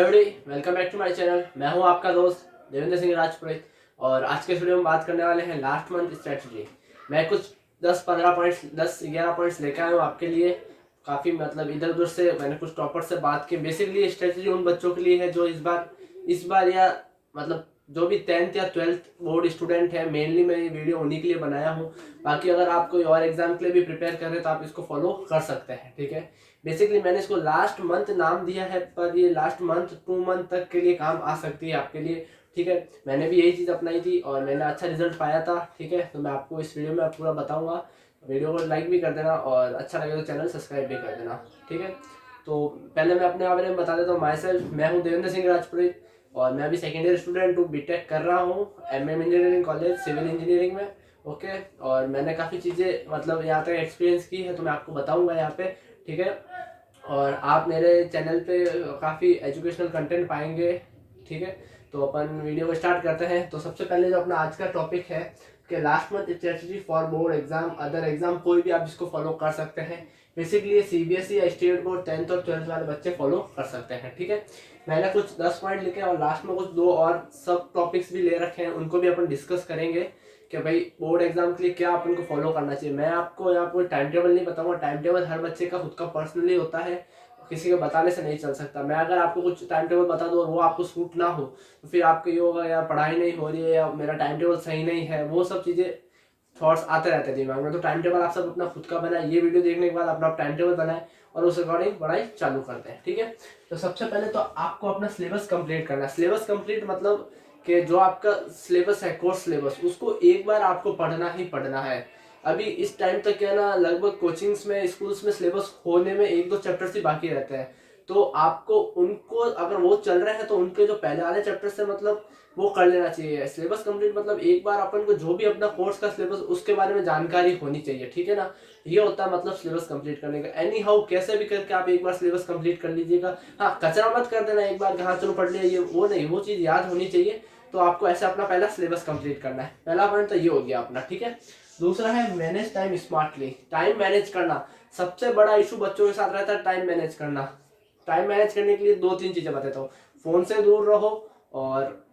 Everybody, welcome back to my channel. मैं हूं आपका दोस्त देवेंद्र सिंह राजपुरोहित और आज के वीडियो में बात करने वाले हैं लास्ट मंथ स्ट्रेटजी। मैं कुछ 10-15 पॉइंट्स 10-11 पॉइंट्स लेकर आया हूँ आपके लिए। काफ़ी मतलब इधर उधर से मैंने कुछ टॉपर से बात की। बेसिकली स्ट्रेटजी उन बच्चों के लिए है जो इस बार या मतलब जो भी 10th या 12th बोर्ड स्टूडेंट है, मेनली मैं ये वीडियो उन्हीं के लिए बनाया हूँ। बाकी अगर आप कोई और एग्जाम के लिए भी प्रिपेयर कर रहे हैं तो आप इसको फॉलो कर सकते हैं, ठीक है। बेसिकली मैंने इसको लास्ट मंथ नाम दिया है, पर ये लास्ट मंथ 2 मंथ तक के लिए काम आ सकती है आपके लिए, ठीक है। मैंने भी यही चीज़ अपनाई थी और मैंने अच्छा रिजल्ट पाया था, ठीक है। तो मैं आपको इस वीडियो में पूरा बताऊंगा। वीडियो को लाइक भी कर देना और अच्छा लगे तो चैनल सब्सक्राइब भी कर देना, ठीक है। तो पहले मैं अपने बारे में बता देता हूँ। माई सेल्फ, मैं हूँ देवेंद्र सिंह राजपुरोहित और मैं अभी सेकेंड ईयर स्टूडेंट हूँ, बीटेक कर रहा हूँ MM engineering college civil engineering में, ओके। और मैंने काफ़ी चीज़ें मतलब यहाँ तक एक्सपीरियंस की है तो मैं आपको बताऊँगा यहाँ पे, ठीक है। और आप मेरे चैनल पे काफ़ी एजुकेशनल कंटेंट पाएंगे, ठीक है। तो अपन वीडियो को स्टार्ट करते हैं। तो सबसे पहले जो अपना आज का टॉपिक है कि last month strategy for board exam, other exam, कोई भी आप इसको फॉलो कर सकते हैं। बेसिकली ये CBSE या स्टेट बोर्ड 10th और 12th वाले बच्चे फॉलो कर सकते हैं, ठीक है। मैंने कुछ 10 पॉइंट लिखे और लास्ट में कुछ 2 और सब टॉपिक्स भी ले रखे हैं, उनको भी अपन डिस्कस करेंगे कि भाई बोर्ड एग्जाम के लिए क्या अपन को फॉलो करना चाहिए। मैं आपको यहाँ कोई टाइम टेबल नहीं बताऊंगा, टाइम टेबल हर बच्चे का खुद का पर्सनली होता है, किसी के बताने से नहीं चल सकता। मैं अगर आपको कुछ टाइम टेबल बता दूं और वो आपको सूट ना हो तो फिर आपको ये होगा यार पढ़ाई नहीं हो रही है या मेरा टाइम टेबल सही नहीं है, वो सब चीज़ें थॉट्स आते रहते हैं दिमाग में। तो टाइम टेबल आप सब अपना खुद का बनाए, ये वीडियो देखने के बाद अपना टाइम टेबल बनाए और उस अकॉर्डिंग पढ़ाई चालू करते हैं, ठीक है। तो सबसे पहले तो आपको अपना सिलेबस कंप्लीट करना है। सिलेबस कंप्लीट मतलब कि जो आपका सिलेबस है, कोर्स सिलेबस, उसको एक बार आपको पढ़ना ही पढ़ना है। अभी इस टाइम तक क्या है ना, लगभग कोचिंग्स में, स्कूल्स में सिलेबस होने में 1-2 चैप्टर्स ही बाकी रहते हैं। तो आपको उनको अगर वो चल रहे हैं तो उनके जो पहले वाले चैप्टर से मतलब वो कर लेना चाहिए। सिलेबस कंप्लीट मतलब एक बार अपन को जो भी अपना कोर्स का सिलेबस उसके बारे में जानकारी होनी चाहिए, ठीक है ना। ये होता है मतलब सिलेबस कंप्लीट करने का। एनी हाउ कैसे भी करके आप एक बार सिलेबस कंप्लीट कर लीजिएगा। हाँ, कचरा मत कर देना एक बार कि हाँ चलो पढ़ लिया, ये वो नहीं, वो चीज़ याद होनी चाहिए। तो आपको ऐसे अपना पहला सिलेबस कंप्लीट करना है। पहला पॉइंट तो ये हो गया अपना, ठीक है। दूसरा है manage time smartly. Time manage करना सबसे बड़ा इशू बच्चों के साथ रहता है, टाइम मैनेज करना। टाइम मैनेज करने के लिए 2-3 चीजें बताता हूँ। फोन से दूर रहो और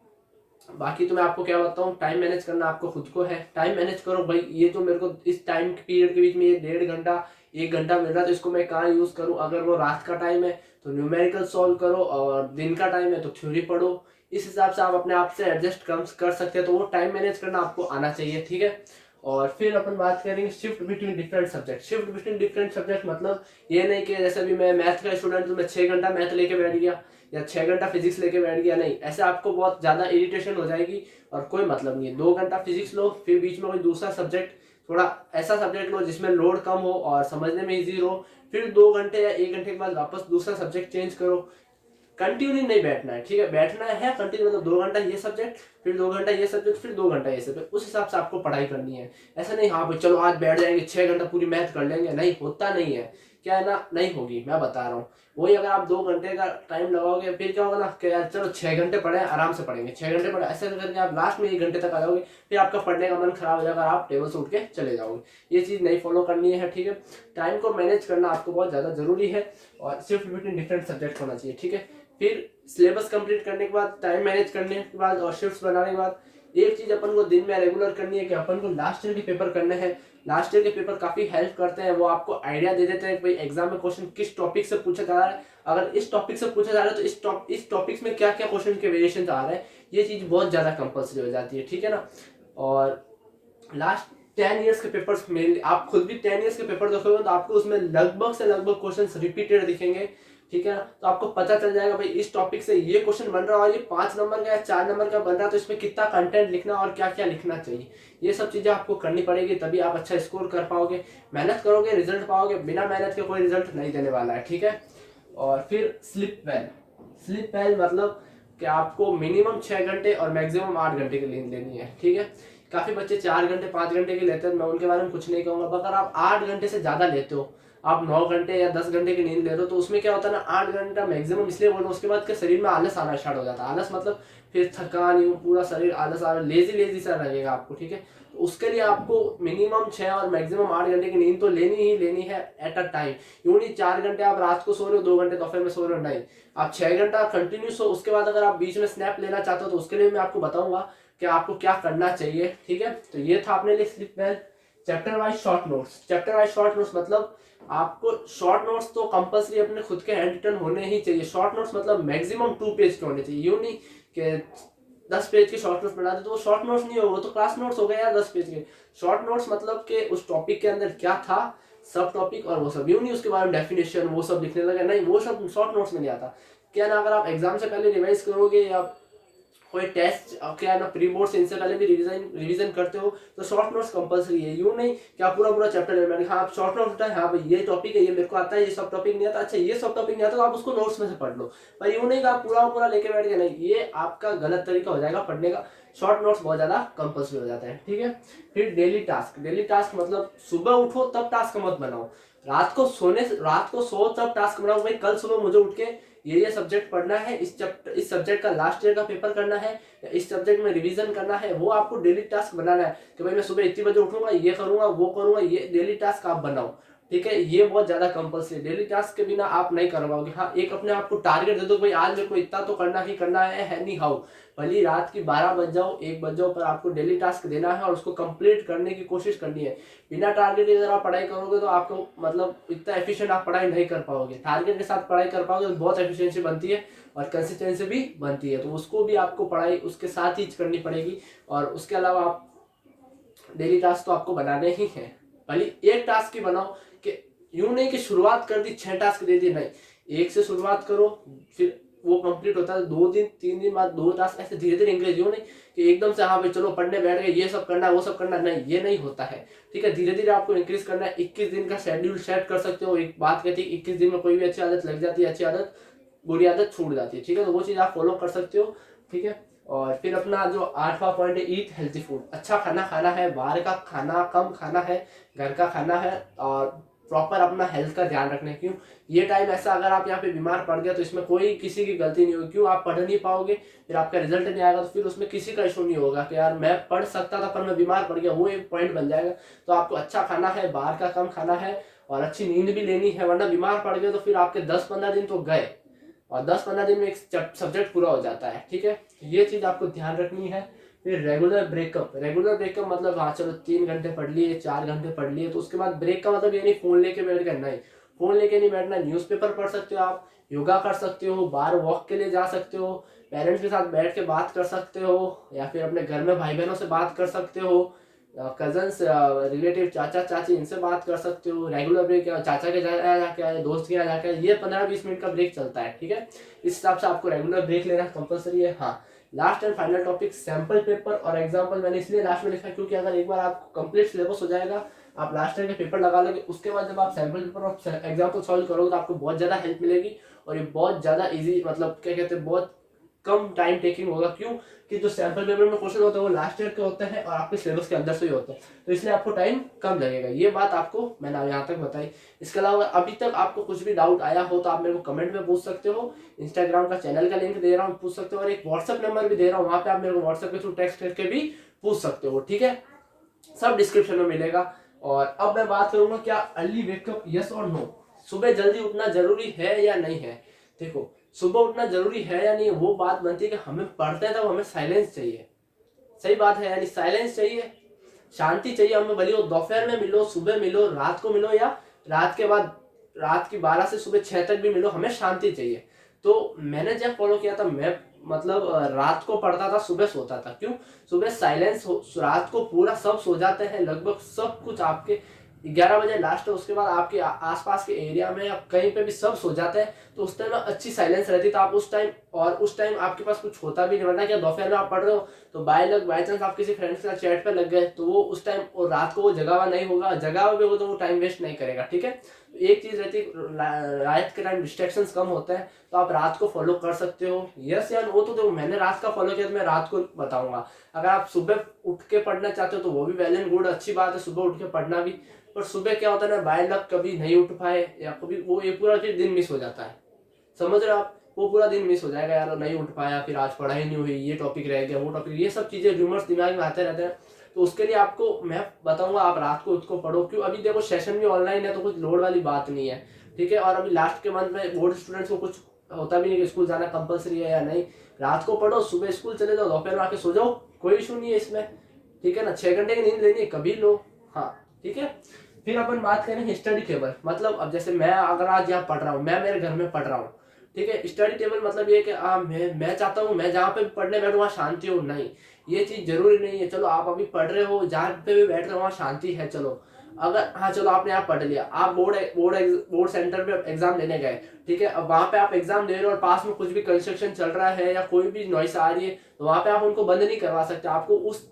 बाकी तो मैं आपको क्या बताऊँ, टाइम मैनेज करना आपको खुद को है। टाइम मैनेज करो भाई, ये तो मेरे को इस टाइम पीरियड के बीच में ये 1.5 घंटा 1 घंटा मिल रहा है तो इसको मैं कहाँ यूज करूँ। अगर वो रात का टाइम है तो न्यूमेरिकल सॉल्व करो और दिन का टाइम है तो थ्योरी पढ़ो। इस हिसाब से आप अपने आप से एडजस्ट कर सकते हैं। तो वो टाइम मैनेज करना आपको आना चाहिए, ठीक है। और फिर अपन बात करेंगे shift between different subject. Shift between different subject मतलब ये नहीं कि जैसे भी मैं मैथ का स्टूडेंट तो मैं 6 घंटा मैथ लेके बैठ गया या 6 घंटा फिजिक्स लेके बैठ गया, नहीं। ऐसे आपको बहुत ज़्यादा इरिटेशन हो जाएगी और कोई मतलब नहीं है। 2 घंटा फिजिक्स लो, फिर बीच में कोई दूसरा सब्जेक्ट, थोड़ा ऐसा सब्जेक्ट लो जिसमें लोड कम हो और समझने में ईजी हो। फिर 2 घंटे या 1 घंटे के बाद वापस दूसरा सब्जेक्ट चेंज करो। कंटिन्यू नहीं बैठना है, ठीक है। बैठना है कंटिन्यू मतलब 2 घंटा ये सब्जेक्ट, फिर 2 घंटा ये सब्जेक्ट, फिर 2 घंटा ये सब्जेक्ट, उस हिसाब से आपको पढ़ाई करनी है। ऐसा नहीं हाँ भाई चलो आज बैठ जाएंगे 6 घंटा पूरी मैथ कर लेंगे, नहीं होता नहीं है। क्या है ना, नहीं होगी, मैं बता रहा हूँ। वही अगर आप 2 घंटे का टाइम लगाओगे फिर क्या होगा ना कि यार चलो 6 घंटे पढ़े, आराम से पढ़ेंगे 6 घंटे पढ़े, ऐसे करके आप लास्ट में 1 घंटे तक आ जाओगे, फिर आपका पढ़ने का मन खराब हो जाएगा, आप टेबल से उठ के चले जाओगे। ये चीज़ नहीं फॉलो करनी है, ठीक है। टाइम को मैनेज करना आपको बहुत ज़्यादा जरूरी है और सिर्फ बिटवीन डिफरेंट सब्जेक्ट होना चाहिए, ठीक है। फिर सिलेबस कंप्लीट करने के बाद, टाइम मैनेज करने के बाद और शिफ्ट्स बनाने के बाद एक चीज अपन को दिन में रेगुलर करनी है कि अपन को लास्ट ईयर के पेपर करने हैं। लास्ट ईयर के पेपर काफी हेल्प करते हैं, वो आपको आइडिया दे देते हैं कि भाई एग्जाम में क्वेश्चन किस टॉपिक से पूछा जा रहा है। अगर इस टॉपिक से पूछा जा रहा है तो इस टॉपिक्स में क्या क्या क्वेश्चन के वेरिएशन आ रहे हैं, ये चीज बहुत ज्यादा कंपल्सरी हो जाती है, ठीक है ना। और लास्ट 10 ईयर्स के पेपर्स में आप खुद भी 10 ईयर्स के पेपर देखोगे तो आपको उसमें लगभग से लगभग क्वेश्चन रिपीटेड दिखेंगे, ठीक है ना। तो आपको पता चल जाएगा भाई इस टॉपिक से ये क्वेश्चन बन रहा है और ये 5 नंबर का या 4 नंबर का बन रहा है तो इसमें कितना कंटेंट लिखना और क्या क्या लिखना चाहिए। ये सब चीजें आपको करनी पड़ेगी, तभी आप अच्छा स्कोर कर पाओगे। मेहनत करोगे रिजल्ट पाओगे, बिना मेहनत के कोई रिजल्ट नहीं देने वाला है, ठीक है। और फिर स्लिप वेल। स्लिप वेल मतलब कि आपको मिनिमम 6 घंटे और मैक्सिमम 8 घंटे की नींद लेनी है, ठीक है। काफी बच्चे 4 घंटे 5 घंटे की लेते हैं, मैं उनके बारे में कुछ नहीं कहूंगा। अगर आप 8 घंटे से ज्यादा लेते हो, आप 9 घंटे या 10 घंटे की नींद ले रहे हो तो उसमें क्या होता है ना, 8 घंटा मैक्सिमम इसलिए बोल रहा हूँ, उसके बाद के शरीर में आलस आना स्टार्ट हो जाता है। आलस मतलब फिर थकान, यूं पूरा शरीर आलस आ लेजी लेजी सा लगेगा आपको, ठीक है। तो उसके लिए आपको मिनिमम 6 और मैक्सिमम 8 घंटे की नींद तो लेनी ही लेनी है एट अ टाइम। यूं नहीं 4 घंटे आप रात को सो रहे हो, 2 घंटे दोपहर में सो रहे हो, नहीं, आप 6 घंटा कंटिन्यू सो। उसके बाद अगर आप बीच में स्नैप लेना चाहते हो तो उसके लिए मैं आपको बताऊंगा कि आपको क्या करना चाहिए, ठीक है। तो ये था अपने लिए sleep well. Chapter wise short notes, chapter wise short notes मतलब आपको शॉर्ट नोट्स तो कंपलसरी अपने खुद के हैंड रिटन होने ही चाहिए। शॉर्ट नोट्स मतलब मैक्सिमम 2 पेज के होने चाहिए, यूं नहीं कि 10 पेज के शॉर्ट नोट्स बना दे तो वो शॉर्ट नोट्स नहीं होगा, वो तो क्लास नोट्स हो गए यार 10 पेज के। शॉर्ट नोट्स मतलब कि उस टॉपिक के अंदर क्या था, सब टॉपिक और वो सब, यूं नहीं उसके बारे में डेफिनेशन वो सब लिखने लगे, नहीं, वो सब शॉर्ट नोट्स में नहीं आता। क्या ना, अगर आप एग्जाम से पहले रिवाइज करोगे या कोई टेस्ट क्या है ना प्री बोर्ड से इनसे पहले भी रिवीजन रिवीजन करते हो तो शॉर्ट नोट्स कंपलसरी है। यूं नहीं कि आप पूरा पूरा चैप्टर ले, मैंने हाँ आप शॉर्ट नोट्स उठाए, हाँ भाई ये टॉपिक है, ये मेरे को आता है, ये सब टॉपिक नहीं आता, अच्छा ये सब टॉपिक नहीं आता तो आप उसको नोट्स में से पढ़ लो। पर यूं नहीं कि आप पूरा पूरा लेके बैठ गए, नहीं, ये आपका गलत तरीका हो जाएगा पढ़ने का। शॉर्ट नोट्स बहुत ज्यादा कंपलसरी हो जाता है, ठीक है। फिर डेली टास्क, डेली टास्क मतलब सुबह उठो तब टास्क मत बनाओ, रात को सो तब टास्क बनाओ। भाई कल सुबह मुझे उठ के ये सब्जेक्ट पढ़ना है, इस सब्जेक्ट का लास्ट ईयर का पेपर करना है, इस सब्जेक्ट में रिवीजन करना है, वो आपको डेली टास्क बनाना है कि भाई मैं सुबह इतनी बजे उठूंगा, ये करूंगा वो करूंगा, ये डेली टास्क आप बनाओ, ठीक है। ये बहुत ज्यादा कंपल्सरी, डेली टास्क के बिना आप नहीं कर पाओगे। हाँ, एक अपने आप को टारगेट दे दो, भाई आज मेरे को इतना तो करना ही करना है नहीं हाउ, भले रात की 12 बज जाओ 1 बज जाओ, पर आपको डेली टास्क देना है और उसको कंप्लीट करने की कोशिश करनी है। बिना टारगेट के अगर आप पढ़ाई करोगे तो आपको मतलब इतना एफिशिएंट आप पढ़ाई नहीं कर पाओगे। टारगेट के साथ पढ़ाई कर पाओगे तो बहुत एफिशिएंसी बनती है और कंसिस्टेंसी भी बनती है, तो उसको भी आपको पढ़ाई उसके साथ ही करनी पड़ेगी। और उसके अलावा आप डेली टास्क तो आपको बनाने ही हैं, भले एक टास्क ही बनाओ, कि यूं नहीं कि शुरुआत कर दी 6 टास्क दे दिए, नहीं, एक से शुरुआत करो, फिर वो कंप्लीट होता है 2 दिन 3 दिन बाद 2 टास्क, ऐसे धीरे धीरे इंक्रीज। यूं नहीं कि एकदम से हाँ भाई चलो पढ़ने बैठ गए, ये सब करना है वो सब करना, नहीं, ये नहीं होता है, ठीक है। धीरे धीरे आपको इंक्रीज करना है। 21 दिन का शेड्यूल सेट कर सकते हो। एक बात कहती है 21 दिन में कोई भी अच्छी आदत लग जाती है, अच्छी आदत बुरी आदत छूट जाती है, ठीक है। तो वो चीज आप फॉलो कर सकते हो, ठीक है। और फिर अपना जो 8वां पॉइंट है, ईट हेल्थी फूड, अच्छा खाना खाना है, बाहर का खाना कम खाना है, घर का खाना है, और प्रॉपर अपना हेल्थ का ध्यान रखना है। क्यों, ये टाइम ऐसा अगर आप यहाँ पे बीमार पड़ गया तो इसमें कोई किसी की गलती नहीं होगी। क्यों, आप पढ़ नहीं पाओगे, फिर आपका रिजल्ट नहीं आएगा, तो फिर उसमें किसी का इशू नहीं होगा कि यार मैं पढ़ सकता था पर मैं बीमार पड़ गया, वो एक पॉइंट बन जाएगा। तो आपको अच्छा खाना है, बाहर का कम खाना है, और अच्छी नींद भी लेनी है, वरना बीमार पड़ गए तो फिर आपके 10-15 दिन तो गए, और 10-15 दिन में एक सब्जेक्ट पूरा हो जाता है, ठीक है। ये चीज आपको ध्यान रखनी है। फिर रेगुलर ब्रेकअप, रेगुलर ब्रेकअप मतलब हाँ चलो 3 घंटे पढ़ लिए, 4 घंटे पढ़ लिए, तो उसके बाद ब्रेक का मतलब ये नहीं फोन लेके बैठ गए, नहीं, फोन लेके नहीं बैठना। न्यूज़पेपर पढ़ सकते हो आप, योगा कर सकते हो, बाहर वॉक के लिए जा सकते हो, पेरेंट्स के साथ बैठ के बात कर सकते हो, या फिर अपने घर में भाई बहनों से बात कर सकते हो, कजन्स रिलेटिव चाचा चाची इनसे बात कर सकते हो। रेगुलर ब्रेक चाचा के यहाँ जाके आए, दोस्त के यहाँ जाके आए, ये 15-20 मिनट का ब्रेक चलता है, ठीक है। इस हिसाब से आपको रेगुलर ब्रेक लेना कंपलसरी है। हाँ, last and final topic sample paper और एग्जाम्पल, मैंने इसलिए लास्ट में लिखा क्योंकि अगर एक बार आपको कंप्लीट सिलेबस हो जाएगा, आप लास्ट ईयर के पेपर लगा लोगे, उसके बाद जब आप सैंपल पेपर और एग्जाम्पल सॉल्व करोगे तो आपको बहुत ज्यादा हेल्प मिलेगी, और ये बहुत ज्यादा इजी, मतलब क्या कहते हैं, बहुत कम टाइम टेकिंग होगा। क्यों कि जो सैंपल पेपर में क्वेश्चन होते हैं वो लास्ट ईयर के होते हैं और आपके सिलेबस के अंदर से ही होते हैं, तो इसलिए आपको टाइम कम लगेगा। ये बात आपको मैंने यहाँ तक बताई। इसके अलावा अभी तक आपको कुछ भी डाउट आया हो तो आप मेरे को कमेंट में पूछ सकते हो, इंस्टाग्राम का चैनल का लिंक दे रहा हूँ, पूछ सकते हो, और एक व्हाट्सएप नंबर भी दे रहा हूँ, वहाँ पे आप मेरे को व्हाट्सएप के थ्रू टेक्स्ट करके भी पूछ सकते हो, ठीक है। सब डिस्क्रिप्शन में मिलेगा। और अब मैं बात करूंगा क्या अर्ली वेकअप यस और नो, सुबह जल्दी उठना जरूरी है या नहीं है। देखो, सुबह उठना जरूरी है या नहीं, वो बात बनती है कि हमें पढ़ते हैं तब हमें साइलेंस चाहिए, सही बात है, यानी साइलेंस चाहिए, शांति चाहिए हमें, भले वो दोपहर में मिलो, सुबह मिलो, रात को मिलो, या रात के बाद रात की 12 से सुबह 6 तक भी मिलो, हमें शांति चाहिए। तो मैंने जब फॉलो किया था, मैं मतलब रात को पढ़ता था, सुबह सोता था। क्यों, सुबह साइलेंस, रात को पूरा सब सो जाते हैं, लगभग सब कुछ आपके 11 बजे लास्ट है, उसके बाद आपके आसपास के एरिया में या कहीं पे भी सब सो जाते हैं, तो उस टाइम अच्छी साइलेंस रहती है, तो आप उस टाइम, और उस टाइम आपके पास कुछ होता भी नहीं, वरना क्या दोपहर में आप पढ़ रहे हो तो बाय चांस आप किसी फ्रेंड्स के साथ चैट पे लग गए, तो वो उस टाइम और रात को वो जगा हुआ नहीं होगा, जगा हुआ भी होगा तो वो टाइम वेस्ट नहीं करेगा, ठीक है। एक चीज रहती है, रात के टाइम डिस्ट्रैक्शंस कम होते हैं, तो आप रात को फॉलो कर सकते हो, यस या नो। तो देखो, मैंने रात का फॉलो किया तो मैं रात को बताऊंगा। अगर आप सुबह उठ के पढ़ना चाहते हो तो वो भी वेल एंड गुड, अच्छी बात है सुबह उठ के पढ़ना भी, पर सुबह क्या होता है ना, बाय लक कभी नहीं उठ पाए या कभी वो ये पूरा फिर दिन मिस हो जाता है, समझ रहे हो आप, वो पूरा दिन मिस हो जाएगा यार, नहीं उठ पाया, फिर आज पढ़ाई नहीं हुई, ये टॉपिक रह गया, वो टॉपिक, ये सब चीजें रूमर्स दिमाग में आते रहते हैं। तो उसके लिए आपको मैं बताऊंगा आप रात को उसको पढ़ो, क्यों अभी देखो सेशन भी ऑनलाइन है तो कुछ लोड वाली बात नहीं है, ठीक है। और अभी लास्ट के मंथ में बोर्ड स्टूडेंट्स को कुछ होता भी नहीं कि स्कूल जाना कंपलसरी है या नहीं, रात को पढ़ो, सुबह स्कूल चले जाओ, दोपहर में आके सो जाओ, कोई इशू नहीं है इसमें, ठीक है ना। 6 घंटे की नींद लेनी है कभी लो, हाँ ठीक है। फिर अपन बात करें स्टडी टेबल, मतलब अब जैसे मैं अगर आज यहाँ पढ़ रहा हूँ, मैं मेरे घर में पढ़ रहा हूँ, ठीक है। स्टडी टेबल मतलब ये कि मैं चाहता हूँ मैं जहाँ पे भी पढ़ने बैठूँ वहाँ शांति हो, नहीं, ये चीज जरूरी नहीं है। चलो आप अभी पढ़ रहे हो, जहाँ पे भी बैठ रहे हो वहाँ शांति है, चलो अगर हाँ चलो आपने यहाँ पढ़ लिया, आप बोर्ड सेंटर पे एग्जाम देने गए, ठीक है। अब वहाँ पे आप एग्जाम दे रहे हो और पास में कुछ भी कंस्ट्रक्शन चल रहा है या कोई भी नॉइस आ रही है, तो वहाँ पे आप उनको बंद नहीं करवा सकते, आपको उस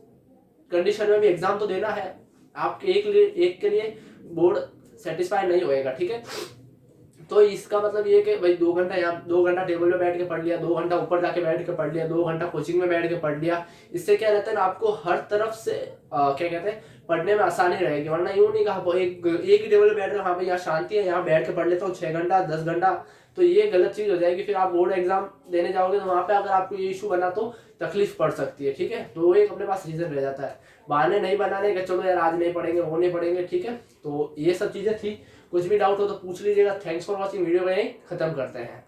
कंडीशन में भी एग्जाम तो देना है। आपके एक के लिए बोर्ड सेटिस्फाई नहीं होएगा, ठीक है। तो इसका मतलब ये कि भाई 2 घंटा यहाँ 2 घंटा टेबल पे बैठ के पढ़ लिया, 2 घंटा ऊपर जाके बैठ के पढ़ लिया, 2 घंटा कोचिंग में बैठ के पढ़ लिया, इससे क्या रहता है ना, आपको हर तरफ से क्या कहते हैं पढ़ने में आसानी रहेगी। वरना यूं नहीं कहा एक ही टेबल पे बैठ रहे हो, हाँ भाई यहाँ शांति है, यहाँ बैठ के पढ़ लेता हूँ 6 घंटा 10 घंटा, तो ये गलत चीज हो जाएगी। फिर आप बोर्ड एग्जाम देने जाओगे तो वहां पे अगर आपको ये इशू बना तो तकलीफ पड़ सकती है, ठीक है। तो वो एक अपने पास रीजन रह जाता है, बहाने नहीं बनाने का, चलो यार आज नहीं पढ़ेंगे वो नहीं पढ़ेंगे, ठीक है। तो ये सब चीजें थी, कुछ भी डाउट हो तो पूछ लीजिएगा। थैंक्स फॉर वॉचिंग, वीडियो में यही खत्म करते हैं।